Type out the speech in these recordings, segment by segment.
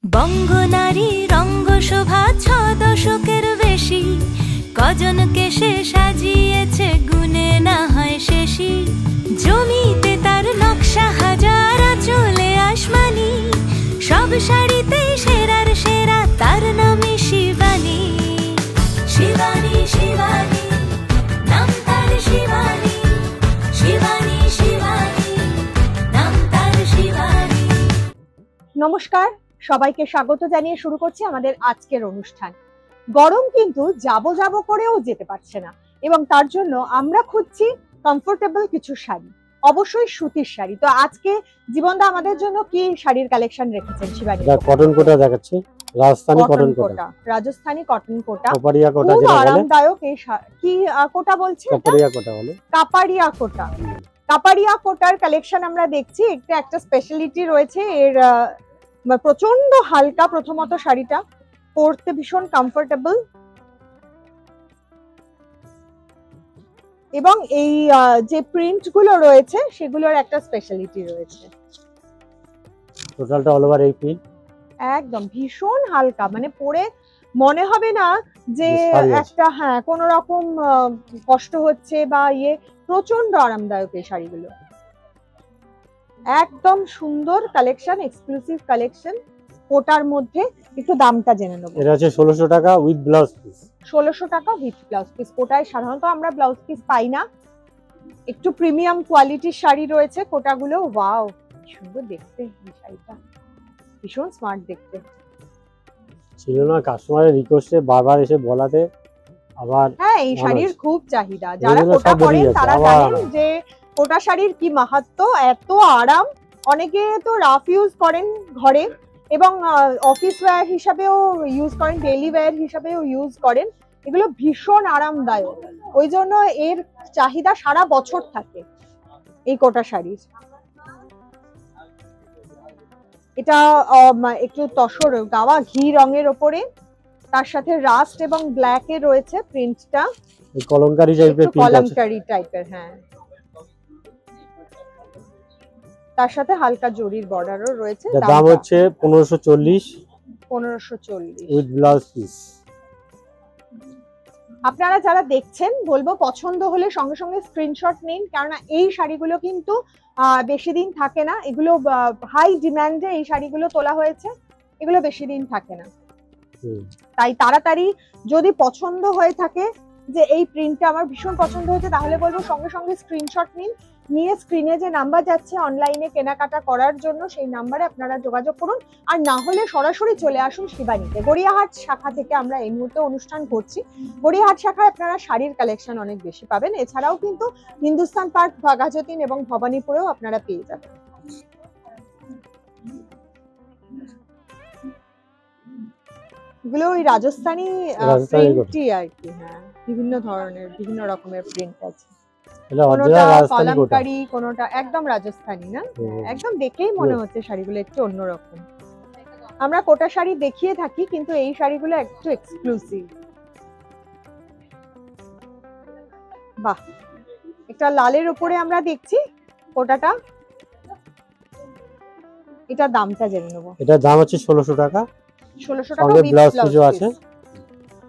বঙ্গনারী রঙ্গশোভা ৬ দশকের বেশি, কজনকে সে সাজিয়েছে গুণে না হয় শেষই। জমিতে তার নকশা হাজার, চলে আসমানি, সব শাড়িতে সেরার সেরা, তার নামে শিবানী। শিবানী শিবানী নাম তার, শিবানী শিবানী শিবানী নাম তার, শিবানী। নমস্কার, সবাইকে স্বাগত জানিয়ে শুরু করছি আমাদের আজকের অনুষ্ঠান। গরম কিন্তু যাব করেও যেতে পারছে না, এবং তার জন্য আমরা খুঁজছি কমফোর্টেবল কিছু শাড়ি, অবশ্যই সুতির শাড়ি। তো আজকে জীবনদা আমাদের জন্য কি শাড়ির কালেকশন রেখেছেন? শিবানী, কটন কোটা দেখাচ্ছি, রাজস্থানী কটন কোটা, রাজস্থানী কটন কোটা, কাপাড়িয়া কোটা, খুব আরামদায়ক। এই কি কোটা বলছে? কাপাড়িয়া কোটা বলে। কাপাড়িয়া কোটা, কাপাড়িয়া কোটার কালেকশন আমরা দেখছি। একটা স্পেশালিটি রয়েছে এর, প্রচন্ড হালকা। প্রথমত শাড়িটা পরতে ভীষণ কমফোর্টেবল, এবং এই যে প্রিন্ট গুলো রয়েছে সেগুলোর একটা স্পেশালিটি রয়েছে। টোটালটা অল ওভার এই প্রিন্ট, একদম ভীষণ হালকা, মানে পরে মনে হবে না যে একটা কোনো রকম কষ্ট হচ্ছে বা ইয়ে। প্রচন্ড আরামদায়ক এই শাড়িগুলো, একদম সুন্দর কালেকশন, এক্সক্লুসিভ কালেকশন। কোটার মধ্যে একটু দামটা জেনে নেবো। এটা হচ্ছে 1600 টাকা উইথ ব্লাউজ পিস। 1600 টাকা উইথ ব্লাউজ পিস। কোটায় সাধারণত আমরা ব্লাউজ পিস পাই না। একটু প্রিমিয়াম কোয়ালিটির শাড়ি রয়েছে কোটাগুলো। ওয়াও, সুন্দর দেখতে এই শাড়িটা, ভীষণ স্মার্ট দেখতে। ছিল না কাস্টমারের রিকোয়েস্টে বারবার এসে বলাতে, আবার হ্যাঁ, এই শাড়ির খুব চাহিদা। যারা কোটা করেন তারা জানেন যে কোটা শাড়ির কি মাহাত্ম্য, এত আরাম। অনেকে তো রাফ ইউজ করেন ঘরে, এবং অফিস ওয়্যার হিসাবেও ইউজ করেন, ডেইলি ওয়্যার হিসাবেও ইউজ করেন। এগুলো ভীষণ আরামদায়ক, ওই জন্য এর চাহিদা সারা বছর থাকে এই কোটা শাড়ির। এটা একটু তসর গাওয়া ঘি রঙের ওপরে, তার সাথে রাস্ট এবং ব্ল্যাক এ রয়েছে প্রিন্টটা, কলমকারী টাইপের প্রিন্ট আছে, কলমকারী টাইপের। হ্যাঁ, তার সাথে হালকা জরির বর্ডারও রয়েছে। দাম হচ্ছে 1540 উইথ ব্লাউজ পিস। আপনারা যারা দেখছেন, বলবো পছন্দ হলে সঙ্গে সঙ্গে স্ক্রিনশট নিন, কারণ এই শাড়িগুলো কিন্তু বেশি দিন থাকে না। এগুলো হাই ডিমান্ডে এই শাড়িগুলো তোলা হয়েছে, এগুলো বেশি দিন থাকে না। তাই তাড়াতাড়ি যদি পছন্দ হয়ে থাকে যে এই প্রিন্টটা আমার ভীষণ পছন্দ হয়েছে, তাহলে বলবো সঙ্গে সঙ্গে স্ক্রিনশট নিন, নিয়ে স্ক্রিনে যে নাম্বার যাচ্ছে অনলাইনে কেনাকাটা করার জন্য, সেই নাম্বারে আপনারা যোগাযোগ করুন। আর না হলে সরাসরি চলে আসুন শিবানীতে। গড়িয়াহাট শাখা থেকে আমরা এই মুহূর্তে অনুষ্ঠান করছি। গড়িয়াহাট শাখায় আপনারা শাড়ির কালেকশন অনেক বেশি পাবেন। এছাড়াও কিন্তু হিন্দুস্তান পার্ক, বাঘাযতীন এবং ভবানীপুরেও আপনারা পেয়ে যাবেন। এগুলো ওই রাজস্থানী প্রিন্টই আর কি। হ্যাঁ, বিভিন্ন ধরনের, বিভিন্ন রকমের প্রিন্ট আছে। কোনোটা কলমকারী, কোনোটা একদম রাজস্থানী না, একদম দেখেই মনে হচ্ছে শাড়িগুলো একটু অন্যরকম। আমরা কোটা শাড়ি দেখিয়ে থাকি, কিন্তু এই শাড়িগুলো একটু এক্সক্লুসিভ। বাহ, একটা লালের উপরে আমরা দেখছি কোটাটা। এটা দামটা জেনে নেবো। এটা দাম হচ্ছে 1600 টাকা। 1600 টাকা উইথ ব্লাউজ আছে।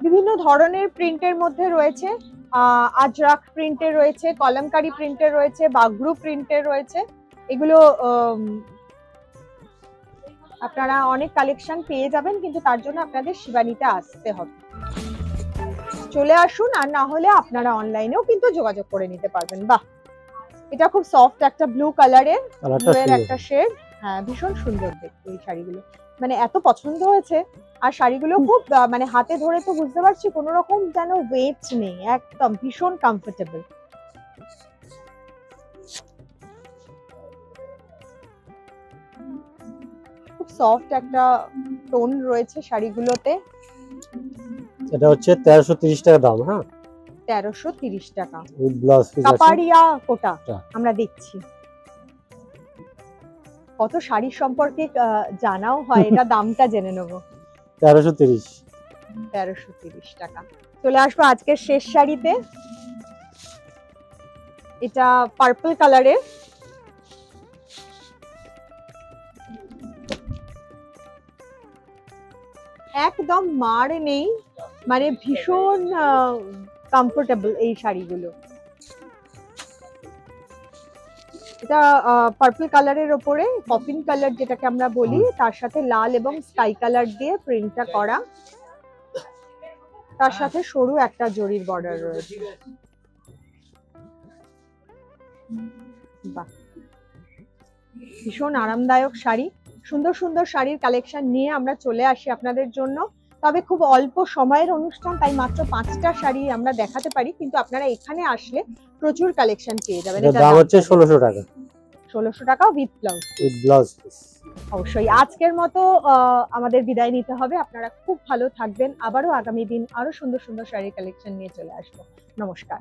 বিভিন্ন ধরনের প্রিন্টের মধ্যে রয়েছে, আজরাক প্রিন্টের রয়েছে, কলমকারী প্রিন্টের রয়েছে, বাগরু প্রিন্টের রয়েছে। এগুলো আপনারা অনেক কালেকশন পেয়ে যাবেন, কিন্তু তার জন্য আপনাদের শিবানীতে আসতে হবে। চলে আসুন, আর না হলে আপনারা অনলাইনেও কিন্তু যোগাযোগ করে নিতে পারবেন। বাহ, এটা খুব সফট একটা ব্লু কালারের, ব্লুয়ের একটা শেড। হ্যাঁ, ভীষণ সুন্দর দেখতে এই শাড়িগুলো, মানে এত পছন্দ হয়েছে। আর শাড়িগুলো খুব মানে হাতে ধরে তো বুঝতে পারছি কোনো রকম যেন ওয়েট নেই, একদম ভীষণ কমফোর্টেবল। খুব সফট একটা টোন রয়েছে শাড়িগুলোতে। এটা হচ্ছে 1330 টাকা দাম। হ্যাঁ, 1330 টাকা উইথ ব্লাউজ পিস আছে। কাপাড়িয়া কোটা আমরা দেখছি। কত শাড়ির সম্পর্কে জানাও হয়, এটা দামটা জেনে নেবো। 1330 টাকা। চলে আসবো আজকের শেষ শাড়িতে। এটা পার্পল কালারের, একদম মার নেই, মানে ভীষণ কমফোর্টেবল এই শাড়িগুলো। এটা পার্পল কালারের ওপরে কফিন কালার যেটাকে আমরা বলি, তার সাথে লাল এবং স্কাই কালার দিয়ে প্রিন্টটা করা, তার সাথে সরু একটা জরির বর্ডার রয়েছে। বাহ, ভীষণ আরামদায়ক শাড়ি। সুন্দর সুন্দর শাড়ির কালেকশন নিয়ে আমরা চলে আসি আপনাদের জন্য। তবে খুব অল্প সময়ের অনুষ্ঠান, তাই মাত্র 5টা শাড়ি আমরা দেখাতে পারি, কিন্তু আপনারা এখানে আসলে প্রচুর কালেকশন পেয়ে যাবেন। এটার দাম হচ্ছে 1600 টাকা। 1600 টাকা with blouse. With blouse piece. অবশ্যই আজকের মতো আমাদের বিদায় নিতে হবে। আপনারা খুব ভালো থাকবেন। আবারও আগামী দিন আরো সুন্দর সুন্দর শাড়ির কালেকশন নিয়ে চলে আসবো। নমস্কার।